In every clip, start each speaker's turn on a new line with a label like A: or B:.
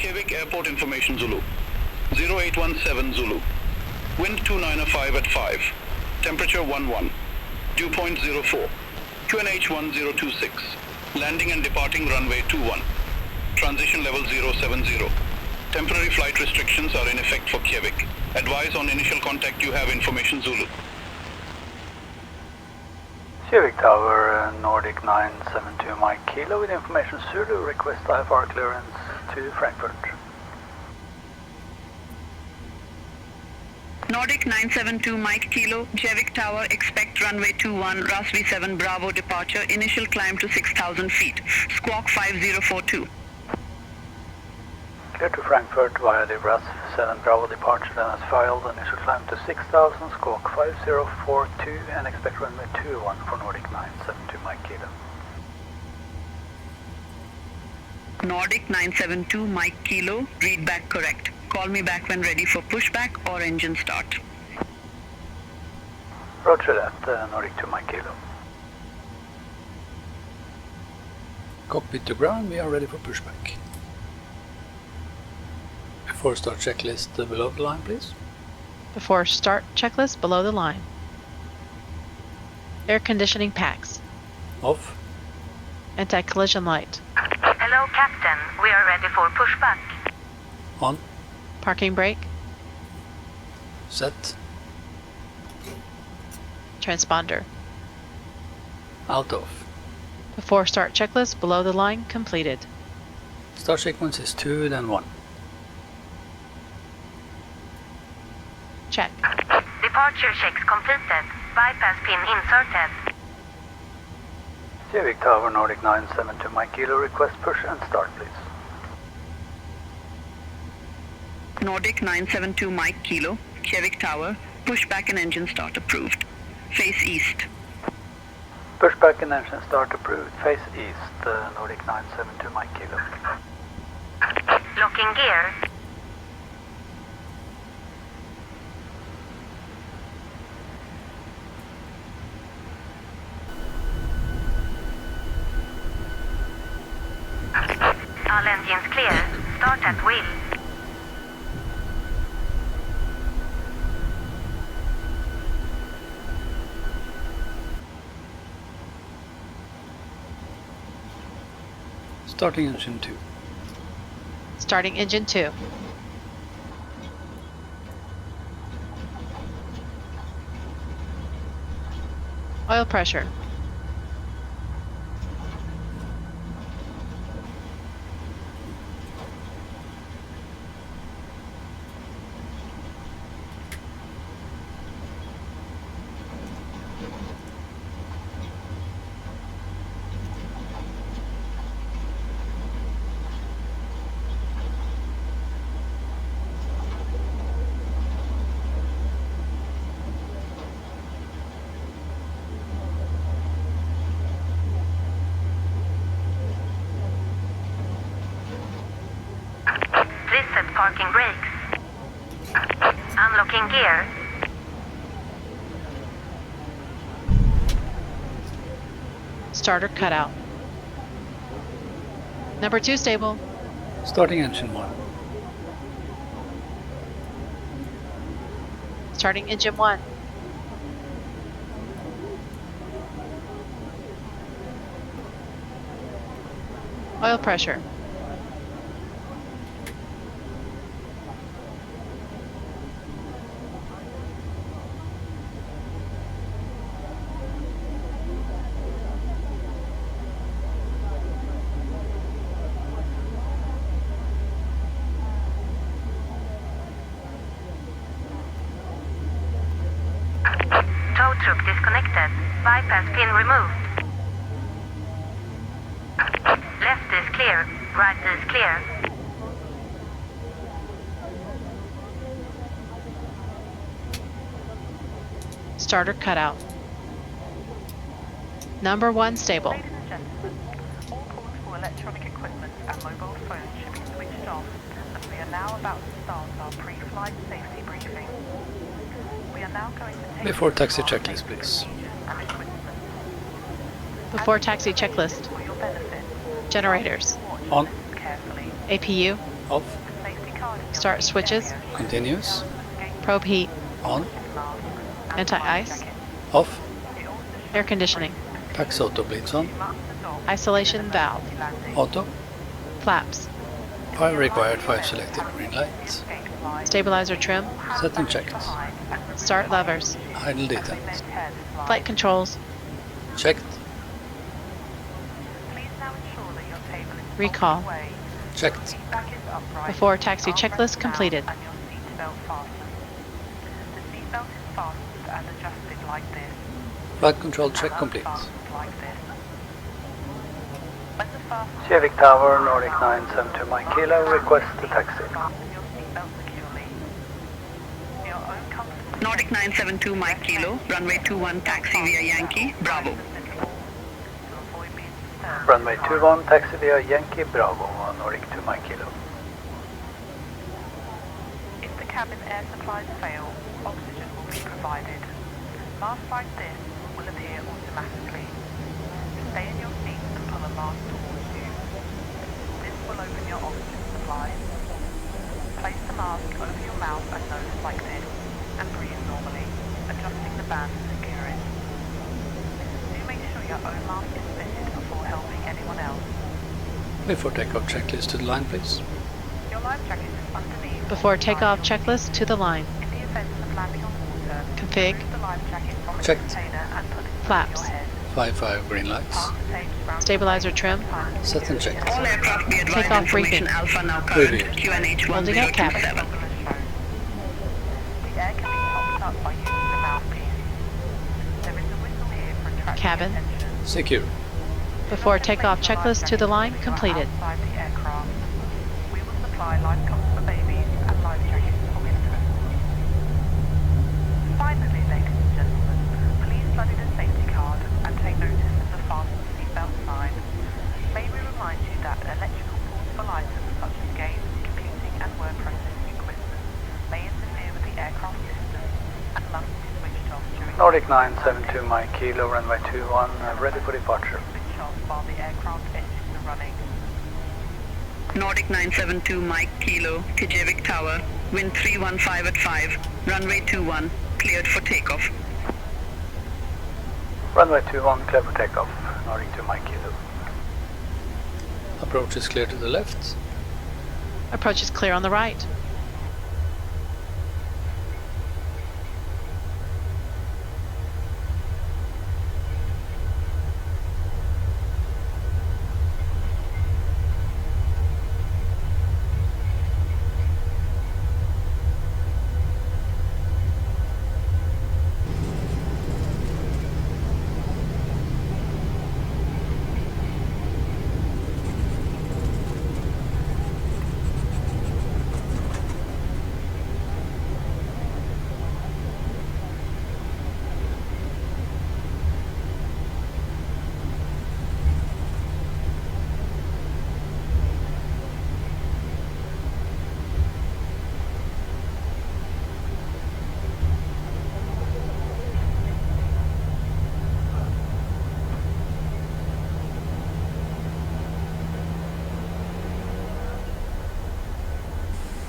A: Kjevik Airport Information Zulu. 0817 Zulu. Wind 2905 at 5. Temperature 11. Dew point 04. QNH 1026. Landing and departing runway 21. Transition level 070. Temporary flight restrictions are in effect for Kjevik. Advise on initial contact you have information Zulu.
B: Kjevik Tower, Nordic 972 Mike Kilo with information Zulu. Request IFR clearance to Frankfurt.
C: Nordic 972 Mike Kilo, Kjevik Tower, expect runway 21, RAS V7 Bravo departure, initial climb to 6,000 feet, squawk 5042.
B: Clear to Frankfurt via the RAS 7 Bravo departure, then has filed initial climb to 6,000, squawk 5042, and expect runway 21 for Nordic 972 Mike Kilo.
C: Nordic 972 Mike Kilo, read back correct. Call me back when ready for pushback or engine start.
B: Roger that, Nordic 2 Mike Kilo.
D: Cockpit to ground, we are ready for pushback. Before start checklist below the line, please.
E: Before start checklist below the line. Air conditioning packs.
D: Off.
E: Anti-collision light.
F: Hello, Captain. We are ready for pushback.
D: On.
E: Parking brake.
D: Set.
E: Transponder.
D: Out of.
E: Before start checklist below the line completed.
D: Start sequence is 2, then 1.
E: Check.
F: Departure checks completed. Bypass pin inserted.
B: Kjevik Tower, Nordic 972 Mike Kilo, request push and start, please.
C: Nordic 972 Mike Kilo, Kjevik Tower, pushback and engine start approved. Face east.
B: Pushback and engine start approved. Face east, Nordic 972 Mike Kilo.
F: Locking gear. All engines clear. Start at wheel.
D: Starting engine 2.
E: Starting engine 2. Oil pressure.
F: Reset parking brakes. Unlocking gear.
E: Starter cutout. Number 2 stable.
D: Starting engine 1.
E: Starting engine 1. Oil pressure.
F: Tow truck disconnected. Bypass pin removed. Left is clear. Right is clear.
E: Starter cutout. Number 1 stable.
G: Ladies and gentlemen, all ports for electronic equipment and mobile phones should be switched off, as we are now about to start our pre-flight safety briefing. We are now going to take
D: Before taxi checklist, please.
G: and equipment.
E: Before taxi checklist.
G: For your benefit,
E: Generators.
G: watch
D: On.
G: and listen carefully.
E: APU.
D: Off.
G: Safety card in your
E: Start
G: seat
E: switches.
G: area.
D: Continuous.
E: Probe heat.
D: On.
E: Anti-ice.
D: Off.
E: Air conditioning.
D: Pax auto bleeds on.
E: Isolation valve.
D: Auto.
E: Flaps.
D: 5 required, 5 selected. Green light.
E: Stabilizer trim.
D: Set and checked.
E: Start levers.
D: Idle detect.
E: Flight controls.
D: Checked.
G: Please now ensure that your table is
E: Recall.
G: folded away,
D: Checked.
G: seat back is upright,
E: Before taxi
G: armrest
E: checklist
G: down,
E: completed.
G: and your seatbelt fastened. The seatbelt is fastened and adjusted like this.
D: Flight control check complete.
G: Unfastened like this. When the fasteners
B: Civic Tower, Nordic 972 Mike Kilo, request the taxi.
G: fasten your seatbelt securely. For your own comfort,
C: Nordic 972 Mike Kilo, runway 21 taxi via Yankee, Bravo.
G: to avoid being disturbed.
B: Runway 21, taxi via Yankee Bravo, Nordic 2 Mike Kilo.
G: If the cabin air supplies fail, oxygen will be provided. Masks like this will appear automatically. Stay in your seat and pull a mask towards you. This will open your oxygen supply. Place the mask over your mouth and nose like this and breathe normally, adjusting the band to secure it. Do make sure your own mask is fitted before helping anyone else.
D: Before takeoff checklist to the line, please.
G: Your life jacket is underneath.
E: Before takeoff checklist to the line.
G: In the event of landing on water,
E: Config.
G: remove the life jacket from its
D: Checked.
G: container and put it over
E: Flaps.
G: your head.
D: 5 green lights.
G: Pass the tapes around
E: Stabilizer
G: your
E: trim.
G: waist.
D: Set and checked.
C: All aircraft be advised
E: Takeoff
C: information
E: briefing.
C: Alpha now current,
D: Review.
C: QNH
E: Holding up cabin.
C: 1027.
G: The air can be topped up by using the mouthpiece. There is a whistle here for attracting
E: Cabin.
G: attention.
D: Secure.
E: Before takeoff checklist to the line completed.
G: Outside the aircraft. We will supply life coats for babies and life jackets for infants. Finally, ladies and gentlemen, please study the safety card and take notice of the fasten seatbelt sign. May we remind you that electrical portable items such as games, computing and word processing equipment may interfere with the aircraft systems and must be switched off during
B: Nordic 972 Mike Kilo, runway 21, ready for departure.
G: switch off while the aircraft engines are running.
C: Nordic 972 Mike Kilo, Kijevik Tower, wind 315 at 5, runway 21, cleared for takeoff.
B: Runway 21, clear for takeoff, Nordic 2 Mike Kilo.
D: Approach is clear to the left.
E: Approach is clear on the right.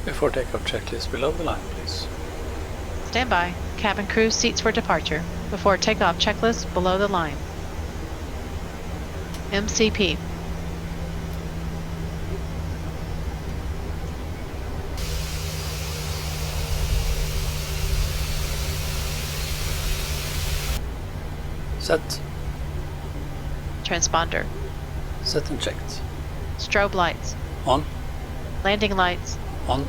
D: Before takeoff checklist below the line, please.
E: Stand by. Cabin crew seats for departure. Before takeoff checklist below the line. MCP.
D: Set.
E: Transponder.
D: Set and checked.
E: Strobe lights.
D: On.
E: Landing lights.
D: On.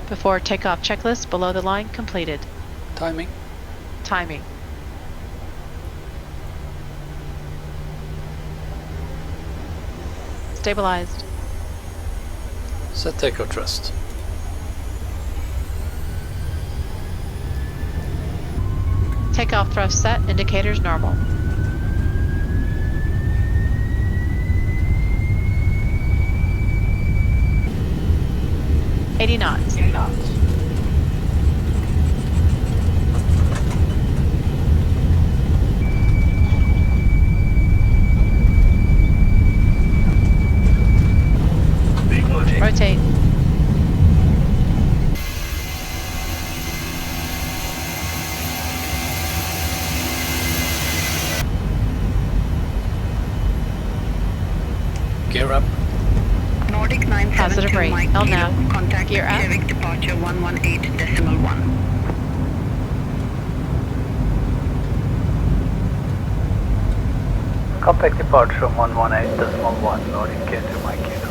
E: Before takeoff checklist below the line completed.
D: Timing.
E: Timing. Stabilized.
D: Set takeoff thrust.
E: Takeoff thrust set, indicators normal. $80 knots. Rotate.
D: Gear up.
C: Nordic
E: Positive
C: 972
E: rate.
C: Mike
E: L
C: Kilo,
E: nav.
C: contact
E: Gear up.
C: Kevik departure 118.1.
B: Contact departure 118.1 Nordic K2 Mike Kilo.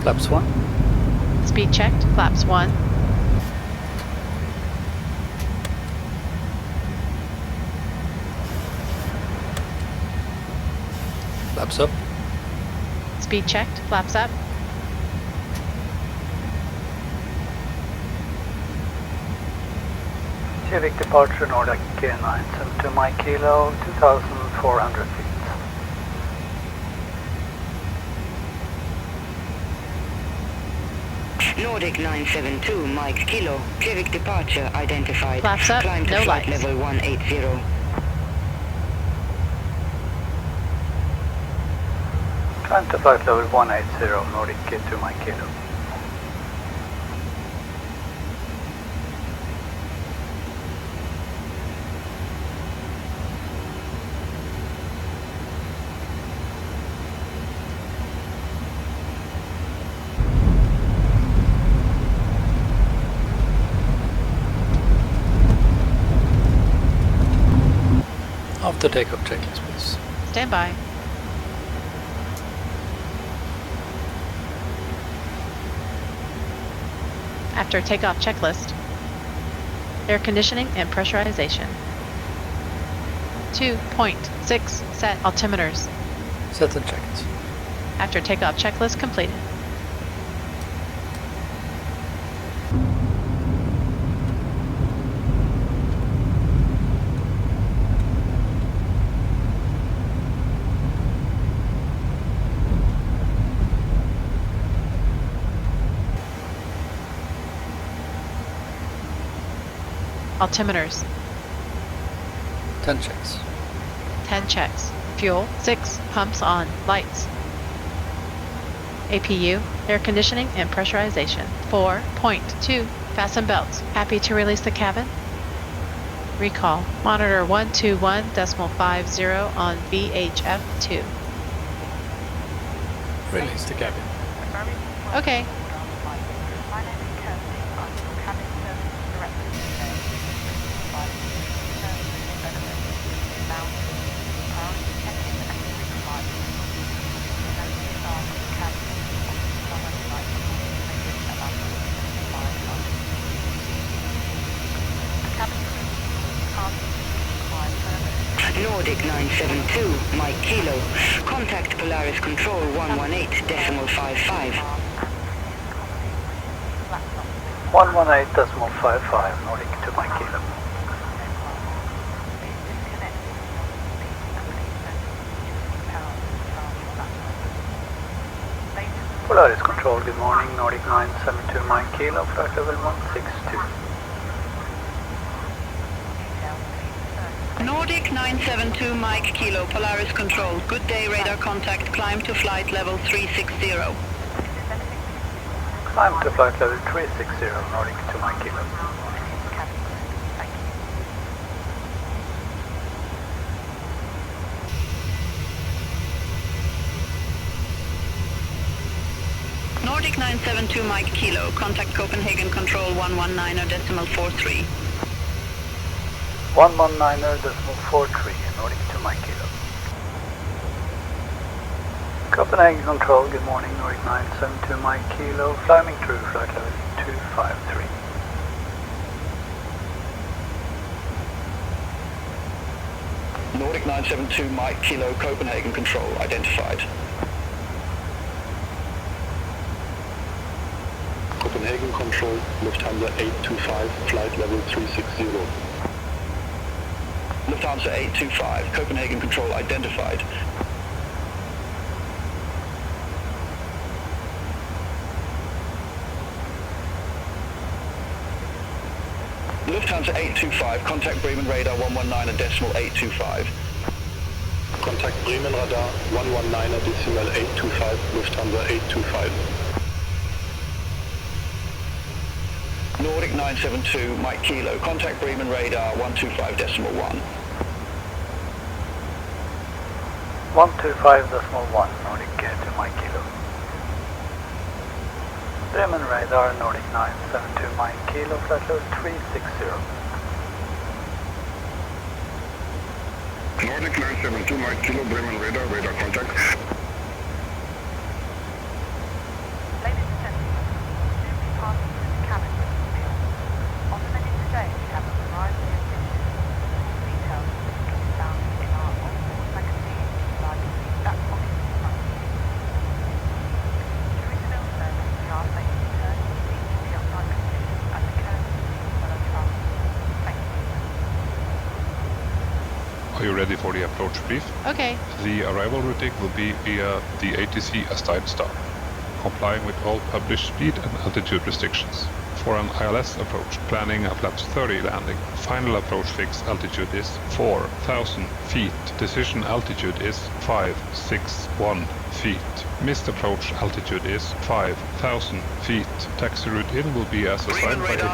D: Flaps 1.
E: Speed checked. Flaps 1.
D: Flaps up.
E: Speed checked. Flaps up.
B: Kevik departure Nordic K972 Mike Kilo, 2,400 feet.
H: Nordic 972 Mike Kilo, Kevik departure identified.
E: Flaps up,
H: Climb to
E: no
H: flight
E: lights.
H: level 180.
B: Climb to flight level 180 Nordic K2 Mike Kilo.
D: After takeoff checklist, please.
E: Stand by. After takeoff checklist. Air conditioning and pressurization. 2.6 set altimeters.
D: Set and checked.
E: After takeoff checklist completed. Altimeters.
D: 10 checks.
E: 10 checks. Fuel. 6. Pumps on. Lights. APU. Air conditioning and pressurization. 4.2. Fasten belts. Happy to release the cabin? Recall. Monitor 121.50 on VHF 2.
D: Release the cabin.
E: Okay.
G: My name is Kirsty. I'm your cabin service director today. Providing services and benefits, bounty, priority check-in and pre-flight. Remember staff of the cabin on our website for more information about the flying club. Cabin crew, party require service.
H: Nordic 972 Mike Kilo, contact Polaris Control 118.55.
B: 118.55 Nordic to Mike Kilo. Polaris Control, good morning. Nordic 972 Mike Kilo, flight level 162.
C: Nordic 972 Mike Kilo, Polaris Control. Good day, radar contact. Climb to flight level 360.
B: Climb to flight level 360 Nordic to Mike Kilo.
C: Nordic 972 Mike Kilo, contact Copenhagen Control 119.43.
B: 119.43 Nordic to Mike Kilo. Copenhagen Control, good morning. Nordic 972 Mike Kilo, climbing through flight level 253.
A: Nordic 972 Mike Kilo, Copenhagen Control identified. Copenhagen Control, Lufthansa 825, flight level 360. Lufthansa 825, Copenhagen Control identified. Lufthansa 825, contact Bremen radar 119.825.
I: Contact Bremen radar 119.825, Lufthansa 825.
A: Nordic 972, Mike Kilo, contact Bremen radar 125.1.
B: 125.1, Nordic 2 Mike Kilo. Bremen radar, Nordic 972 Mike Kilo, flight level 360.
I: Nordic 972 Mike Kilo, Bremen radar, radar contact.
G: Ladies and gentlemen, soon be passing through the cabin with the wheel. On the menu today we have a variety of dishes. Details can be found in our on-board magazine, Livery, that pocket in front of you. During the meal service, we ask that you return your seat to the upright position as a courtesy to fellow travelers. Thank you.
J: Are you ready for the approach brief?
E: Okay.
J: The arrival routing will be via the ATC assigned start, complying with all published speed and altitude restrictions. For an ILS approach, planning a flaps 30 landing. Final approach fixed altitude is 4,000 feet. Decision altitude is 561 feet. Missed approach altitude is 5,000 feet. Taxi route in will be as assigned by it.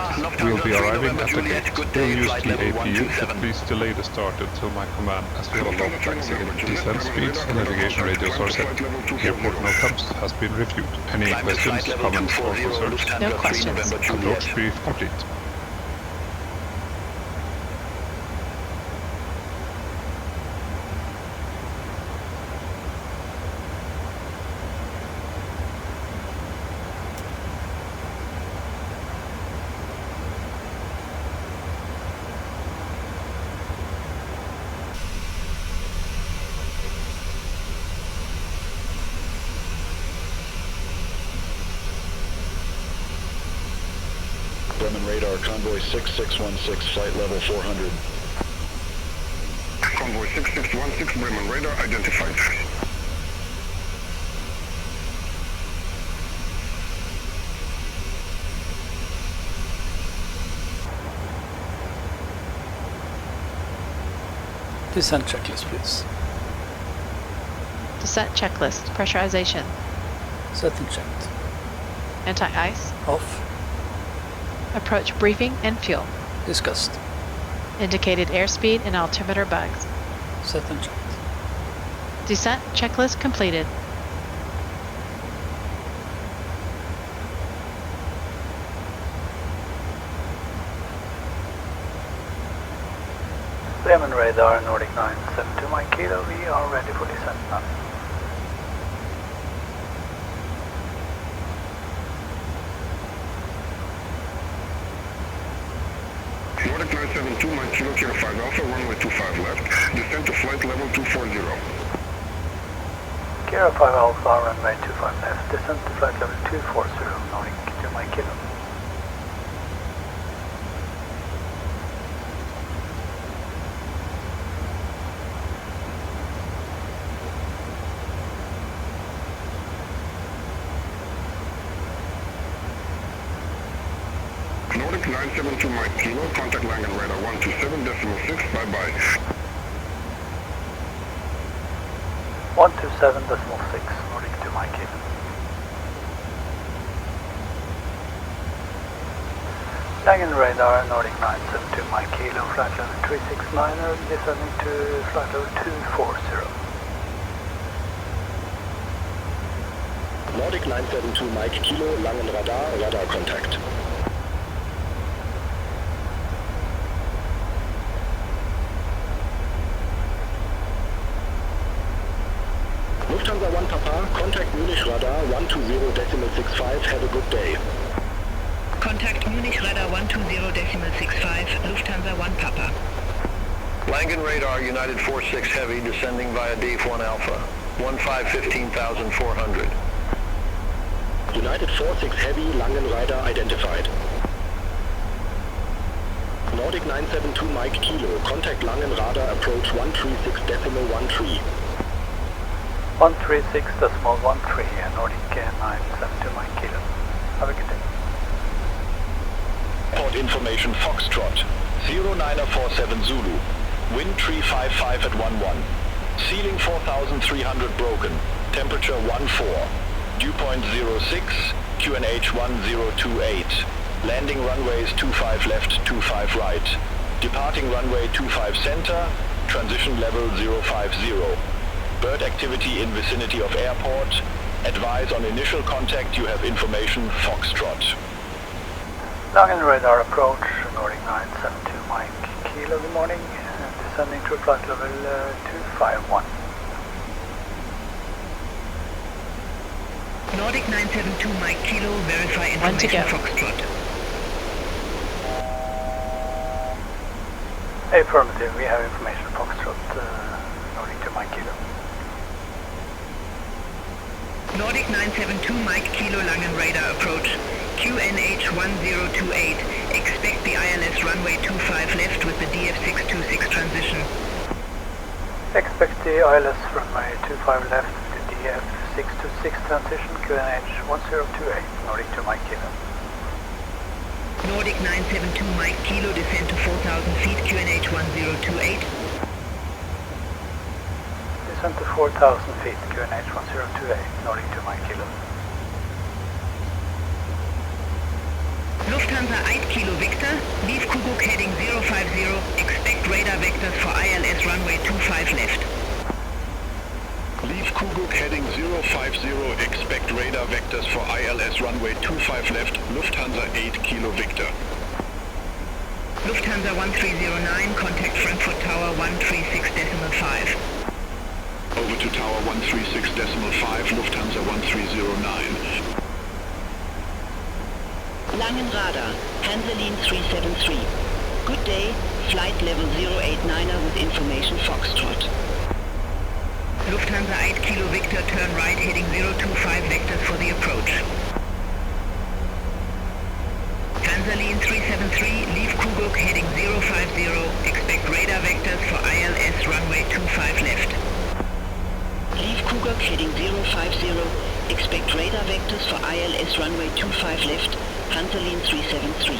J: We will be arriving at the gate. We'll use the APU, but please delay the start until my command as we have a long taxi in. Descent speeds and navigation radios are set. Airport NOTAMs has been reviewed. Any questions, comments or concerns?
E: No questions.
J: Approach brief complete.
A: Bremen radar, convoy 6616, flight level 400.
I: Convoy 6616, Bremen radar identified.
D: Descent checklist, please.
E: Descent checklist. Pressurization.
D: Setting checked.
E: Anti-ice.
D: Off.
E: Approach briefing and fuel.
D: Discussed.
E: Indicated airspeed and altimeter bugs.
D: Setting checked.
E: Descent checklist completed.
B: Bremen radar, Nordic 972 Mike Kilo, we are ready for descent now.
I: Nordic 972 Mike Kilo, Kilo 5 Alpha, runway 25 left. Descent to flight level 240.
B: Kilo 5 Alpha, runway 25 left. Descent to flight level 240, Nordic 2 Mike Kilo.
I: Nordic 972 Mike Kilo, contact Langen radar 127.6, bye-bye.
B: 127.6, Nordic 2 Mike Kilo. Langen radar, Nordic 972 Mike Kilo, flight level 369, descending to flight level 240.
A: Nordic 972 Mike Kilo, Langen radar, radar contact. Lufthansa 1 Papa, contact Munich radar 120.65, have a good day.
C: Contact Munich radar 120.65, Lufthansa 1 Papa.
K: Langen radar, United 46 Heavy, descending via D1 Alpha, 15,400.
A: United 46 Heavy, Langen radar identified. Nordic 972 Mike Kilo, contact Langen radar approach 136.13.
B: 136.13, Nordic 972 Mike Kilo. Have a good day.
A: Port information Foxtrot, 0947 Zulu, wind 355 at 11, ceiling 4,300 broken, temperature 14, dew point 06, QNH 1028, landing runways 25 left, 25 right, departing runway 25 center, transition level 050, bird activity in vicinity of airport, advise on initial contact, you have information Foxtrot.
B: Langen radar approach, Nordic 972 Mike Kilo, good morning, descending to flight level 251.
C: Nordic 972 Mike Kilo, verify information Foxtrot.
B: Affirmative, we have information Foxtrot, Nordic 2 Mike Kilo.
C: Nordic 972 Mike Kilo, Langen radar approach, QNH 1028, expect the ILS runway 25 left with the DF626 transition.
B: Expect the ILS runway 25 left with the DF626 transition, QNH 1028, Nordic 2 Mike Kilo.
C: Nordic 972 Mike Kilo, descend to 4,000 feet, QNH 1028.
B: Descend to 4,000 feet, QNH 1028, Nordic 2 Mike Kilo.
C: Lufthansa 8 Kilo Victor, leave Kugok heading 050, expect radar vectors for ILS runway 25 left.
A: Leave Kugok heading 050, expect radar vectors for ILS runway 25 left, Lufthansa 8 Kilo Victor.
C: Lufthansa 1309, contact Frankfurt Tower 136.5.
A: Over to Tower 136.5, Lufthansa 1309.
L: Langen Radar, Hanselin 373. Good day, flight level 089er with information Foxtrot.
C: Lufthansa 8 Kilo Victor, turn right heading 025 vectors for the approach. Hanselin 373, leave Kugok heading 050, expect radar vectors for ILS runway 25 left.
L: Leave Kugok heading 050, expect radar vectors for ILS runway 25 left, Hanselin 373.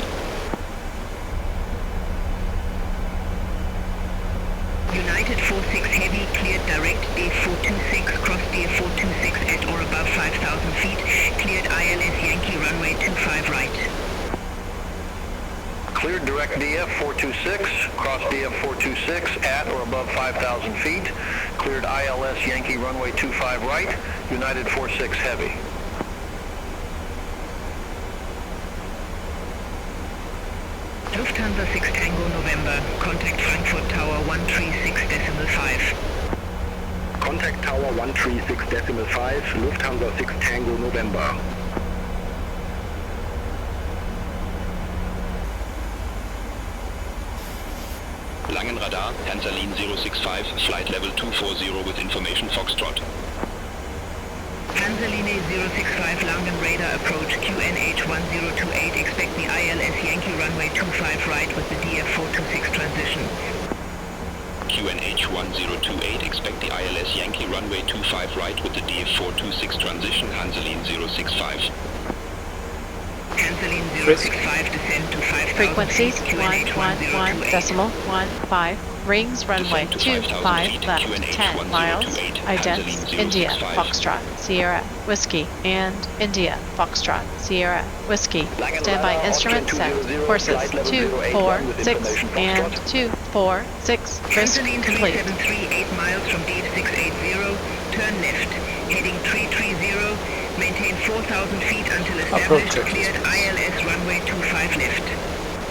C: United 46 Heavy, cleared direct DF426, cross DF426 at or above 5,000 feet, cleared ILS Yankee runway 25 right.
K: Cleared direct DF426, cross DF426 at or above 5,000 feet, cleared ILS Yankee runway 25 right, United 46 Heavy.
C: Lufthansa 6 Tango November, contact Frankfurt Tower 136.5.
A: Contact Tower 136.5, Lufthansa 6 Tango November. Langen Radar, Hanselin 065, flight level 240 with information Foxtrot.
C: Hanseline 065, Langen radar approach, QNH 1028, expect the ILS Yankee runway 25 right with the DF426 transition.
A: QNH 1028, expect the ILS Yankee runway 25 right with the DF426 transition, Hanseline 065.
C: Hanseline 065, descend to 5,000
E: Frequencies
C: feet, QNH
E: 111.15, rings runway 25 left, 10 miles, idents, India, Foxtrot, Sierra, Whiskey, and India, Foxtrot, Sierra, Whiskey. Standby instrument set, courses 246 and 246, risk complete.
C: 373, 8 miles from DF680, turn left, heading 330, maintain 4,000 feet until established, cleared ILS runway 25 left.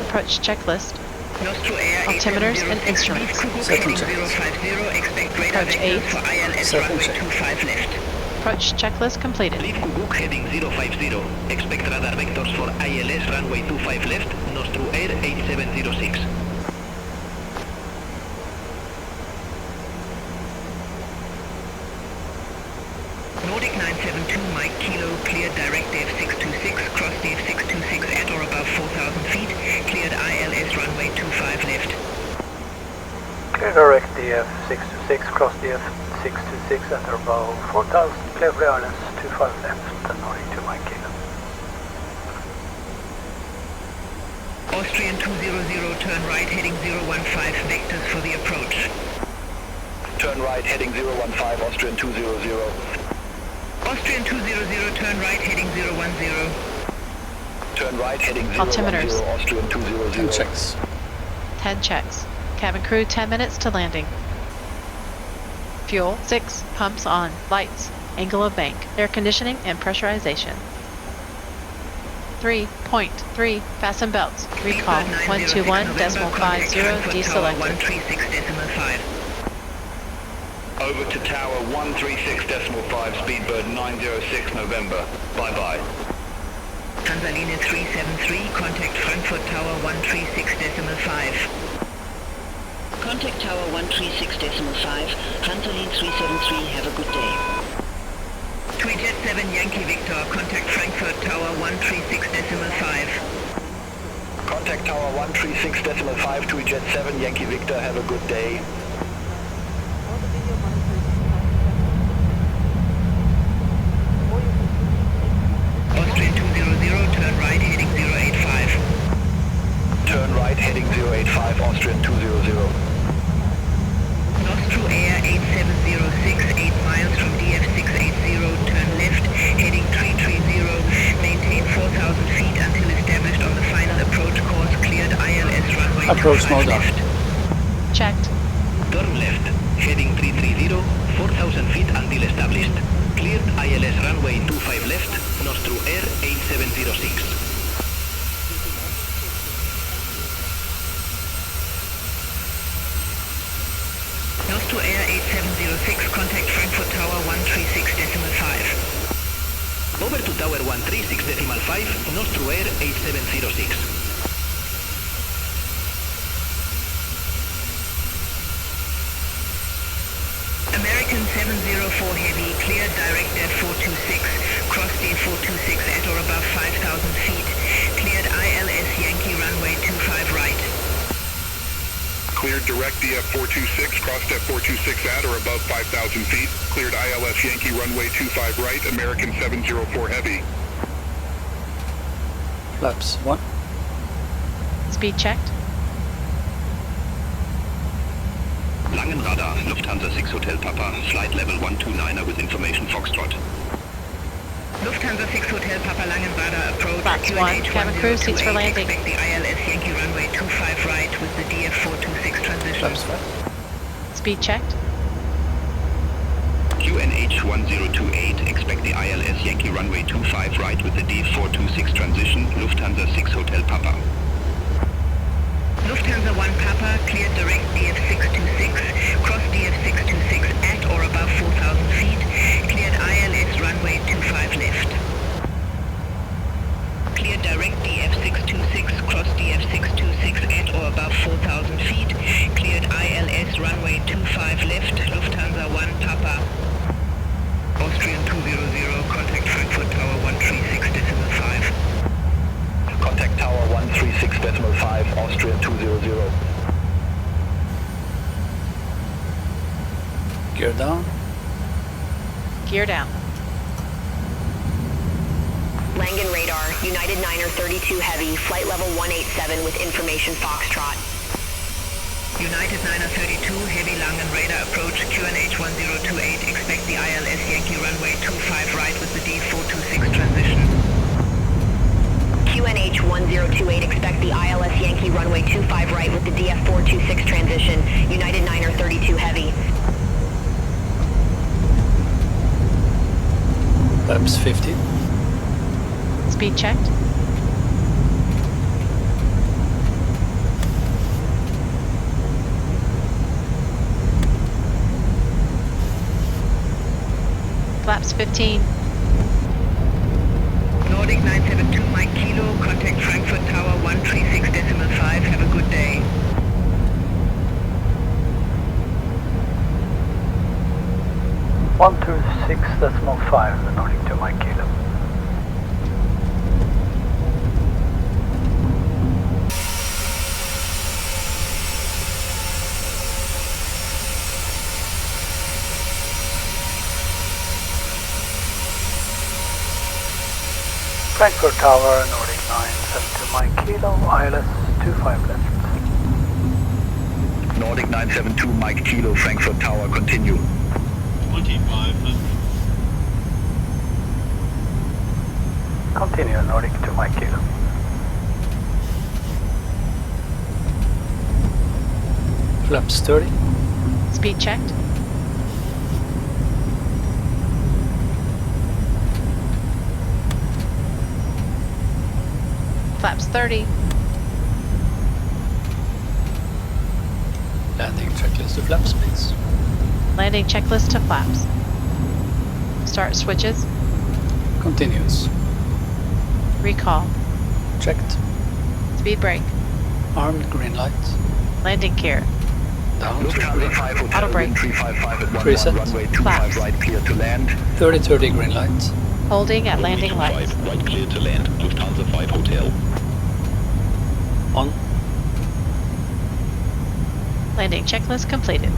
E: Approach checklist.
C: Nostro Air
E: Altimeters and instruments.
C: Second check. 050, expect radar
E: Approach
C: vectors
E: 8.
C: for ILS runway 25 left.
E: Approach checklist completed.
M: Leave Kuguk heading 050, expect radar vectors for ILS runway 25 left, Nostro Air 8706.
C: Nordic 972, Mike Kilo, cleared direct DF626, cross DF626 at or above 4,000 feet, cleared ILS runway 25 left.
B: Clear direct DF626, cross DF626 at or above 4,000, clear for the ILS 25 left, and Nordic 2 Mike Kilo.
C: Austrian 200, turn right heading 015, vectors for the approach.
K: Turn right heading 015, Austrian 200.
C: Austrian 200, turn right heading 010.
K: Turn right heading 010,
E: Altimeters.
K: Austrian 200.
D: 10 checks.
E: 10 checks. Cabin crew 10 minutes to landing. Fuel 6, pumps on, lights, angle of bank, air conditioning and pressurization. 3.3, fasten belts, recall 121.50, deselected.
C: 136.5.
M: Over to tower 136.5, speedbird 906 November. Bye-bye.
C: Hansaline 373, contact Frankfurt Tower 136.5.
L: Contact Tower 136.5, Hansaline 373, have a good day.
C: Jet 7 Yankee Victor, contact Frankfurt Tower 136.5.
K: Contact Tower 136.5, Jet 7 Yankee Victor, have a good day.
C: Austrian 200, turn right heading 085.
K: Turn right heading 085, Austrian 200.
C: Nostru Air 8706, 8 miles from DF680, turn left, heading 330, maintain 4,000 feet until established on the final approach course, cleared ILS runway
D: Approach
C: 25
D: mode on.
C: left.
E: Checked.
M: Turn left, heading 330, 4,000 feet until established. Cleared ILS runway 25 left, Nostru Air 8706.
C: Nostru Air 8706, contact Frankfurt Tower 136.5.
M: Over to tower 136.5, Nostru Air 8706.
C: American 704 Heavy, cleared direct at 426, cross D426 at or above 5,000 feet, cleared ILS Yankee runway 25 right.
I: Cleared direct DF426, crossed F426 at or above 5,000 feet. Cleared ILS Yankee runway 25 right, American 704 Heavy.
D: Flaps 1.
E: Speed checked.
A: Langenradar, Lufthansa 6 Hotel Papa, flight level 129er with information Foxtrot.
C: Lufthansa 6 Hotel Papa Langenradar approach.
E: Flaps 1, cabin crew, seats for landing.
C: Expect the ILS Yankee runway 25 right with the DF426 transition.
D: Flaps 5.
E: Speed checked.
A: QNH 1028, expect the ILS Yankee runway 25 right with the D426 transition, Lufthansa 6 Hotel Papa.
C: Lufthansa 1 Papa, cleared direct DF626, cross DF626 at or above 4,000 feet, cleared ILS runway 25 left. Cleared direct DF626, cross DF626 at or above 4,000 feet, cleared ILS runway 25 left, Lufthansa 1 Papa. Austrian 200, contact Frankfurt Tower 136.5.
K: Contact Tower 136.5, Austrian 200.
D: Gear down.
E: Gear down.
N: Langen radar, United 9er 32 Heavy, flight level 187 with information Foxtrot.
C: United 9er 32 Heavy Langen radar approach, QNH 1028, expect the ILS Yankee runway 25 right with the D426 transition.
N: QNH 1028, expect the ILS Yankee runway 25 right with the DF426 transition, United 9er 32 Heavy.
D: Flaps 50.
E: Speed checked. Flaps 15.
C: Nordic 972 Mike Kilo, contact Frankfurt Tower 136.5, have a good day.
B: One 126.5, the Nordic 2 Mike Kilo. Frankfurt Tower, Nordic 972 Mike Kilo, ILS 25 left.
K: Nordic 972 Mike Kilo, Frankfurt Tower, continue.
O: 2500.
B: Continue Nordic to Mike Kilo.
D: Flaps 30.
E: Speed checked. Flaps 30.
D: Landing checklist to flaps, please.
E: Landing checklist to flaps. Start switches.
D: Continuous.
E: Recall.
D: Checked.
E: Speed brake.
D: Armed green light.
E: Landing gear.
D: Down to
K: Lufthansa
D: green.
K: 5 Hotel,
E: Auto brake.
K: wind 355 at 11,
D: Preset.
K: runway 25
E: Flaps.
K: right, clear to land.
D: 30-30 green light.
E: Holding at landing lights.
M: Right clear to land. Lufthansa 5 Hotel.
D: On.
E: Landing checklist completed.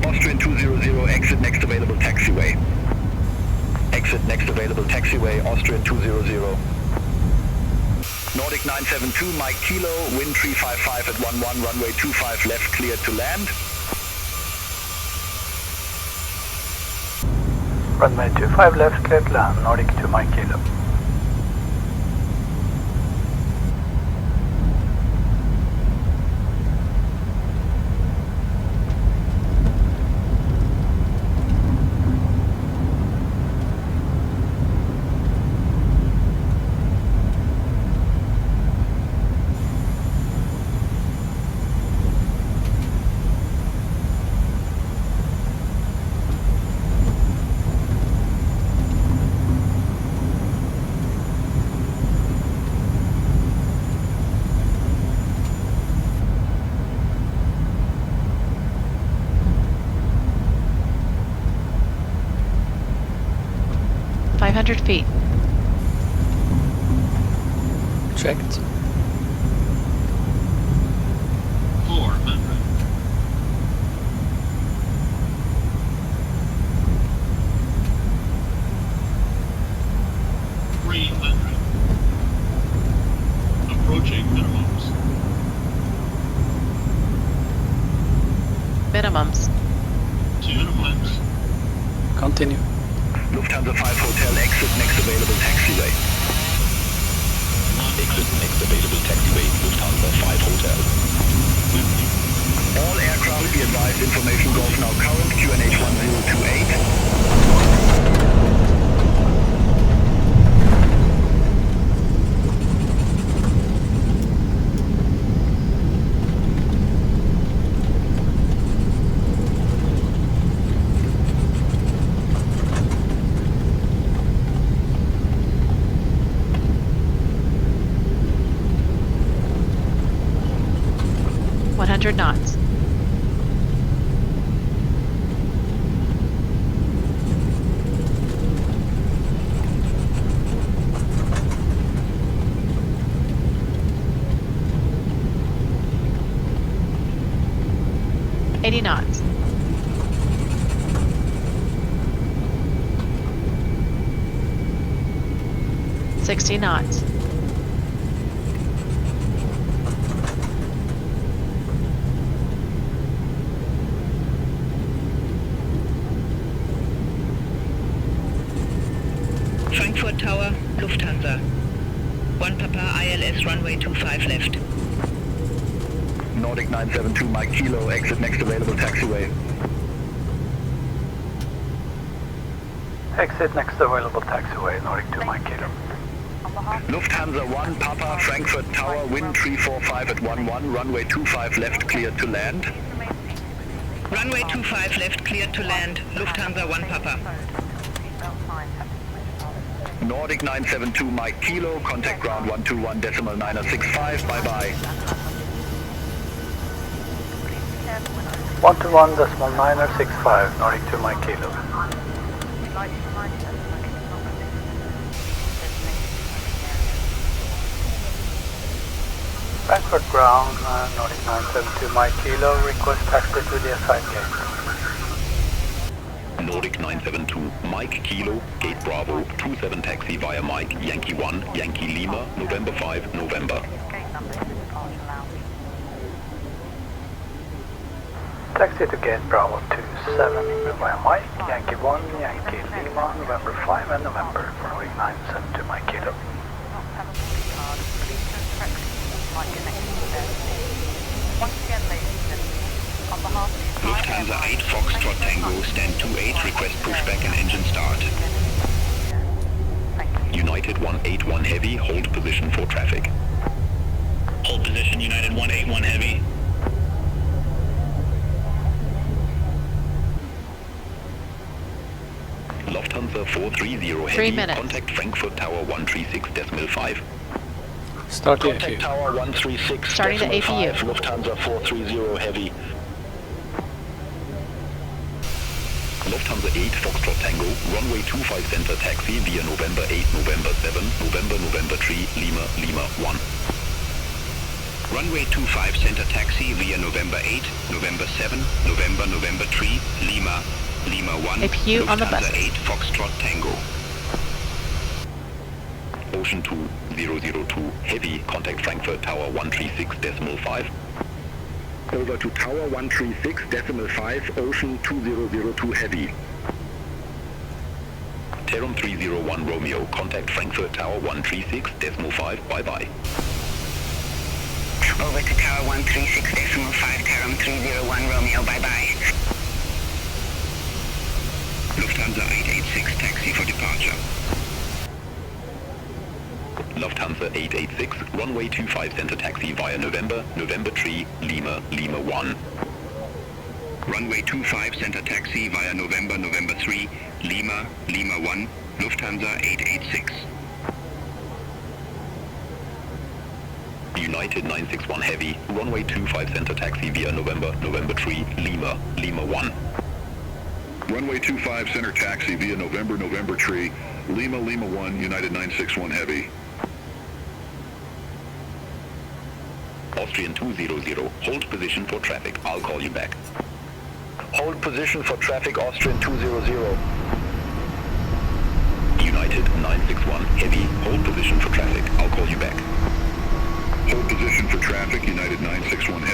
K: Austrian 200, exit next available taxiway. Exit next available taxiway, Austrian 200. Nordic 972, Mike Kilo, wind 355 at 11, runway 25 left, cleared to land.
B: Runway 25 left, clear to land, Nordic to Mike Kilo.
E: Feet.
D: Checked.
O: 400. Approaching minimums.
E: Minimums.
O: To minimums.
D: Continue.
K: Lufthansa 5 Hotel, exit next available taxiway.
M: Exit next available taxiway. Lufthansa 5 Hotel.
K: All aircraft be advised, information golf now current, QNH 1028.
E: 100 knots. knots. $60 knots.
C: Frankfurt Tower, Lufthansa. 1 Papa ILS runway 25 left.
K: Nordic 972 Mike Kilo, exit next available taxiway.
B: Exit next available taxiway, Nordic 2 Mike Kilo.
K: Lufthansa 1 Papa, Frankfurt Tower, wind 345 at 11, runway 25 left, cleared to land.
C: Runway 25 left, cleared to land, Lufthansa 1 Papa.
K: Nordic 972 Mike Kilo, contact ground 121.965, bye bye.
B: 121.965, Nordic 2 Mike Kilo. Frankfurt ground, Nordic 972 Mike Kilo, request taxi to the assigned gate.
A: Nordic 972, Mike Kilo, Gate Bravo, 27 taxi via Mike, Yankee 1, Yankee Lima, November 5, November.
B: Taxi to Gate Bravo 27 via Mike, Yankee 1, Yankee Lima, November 5 and November for Nordic 972 Mike Kilo.
A: Lufthansa 8 Foxtrot Tango, stand 28, request pushback and engine start. United 181 Heavy, hold position for traffic. Hold position, United 181 Heavy. Lufthansa 430 Heavy, contact Frankfurt Tower 136.5.
D: Start the
K: Contact
D: APU.
K: Tower 136.
E: Starting the APU.
K: Lufthansa 430 Heavy.
A: Lufthansa 8 Foxtrot Tango, runway 25 center taxi via November 8, November 7, November 3, Lima, Lima 1. Runway 25 center taxi via November 8, November 7, November 3, Lima, Lima 1.
E: APU on the bus.
A: Lufthansa 8 Foxtrot Tango. Ocean 2002 Heavy, contact Frankfurt Tower 136.5. Over to Tower 136.5, Ocean 2002 Heavy. Terram 301 Romeo, contact Frankfurt Tower 136.5, bye-bye.
H: Over to Tower 136.5, Terram 301 Romeo, bye-bye.
A: Lufthansa 886, taxi for departure. Lufthansa 886, runway 25 center taxi via November 3, Lima, Lima 1. Runway 25 center taxi via November 3, Lima, Lima 1, Lufthansa 886. United 961 Heavy, runway 25 center taxi via November 3, Lima, Lima 1.
I: Runway 25 center taxi via November 3, Lima, Lima 1, United 961 Heavy.
A: Austrian 200, hold position for traffic. I'll call you back.
K: Hold position for traffic, Austrian 200.
A: United 961 Heavy, hold position for traffic. I'll call you back.
I: Hold position for traffic, United 961 Heavy.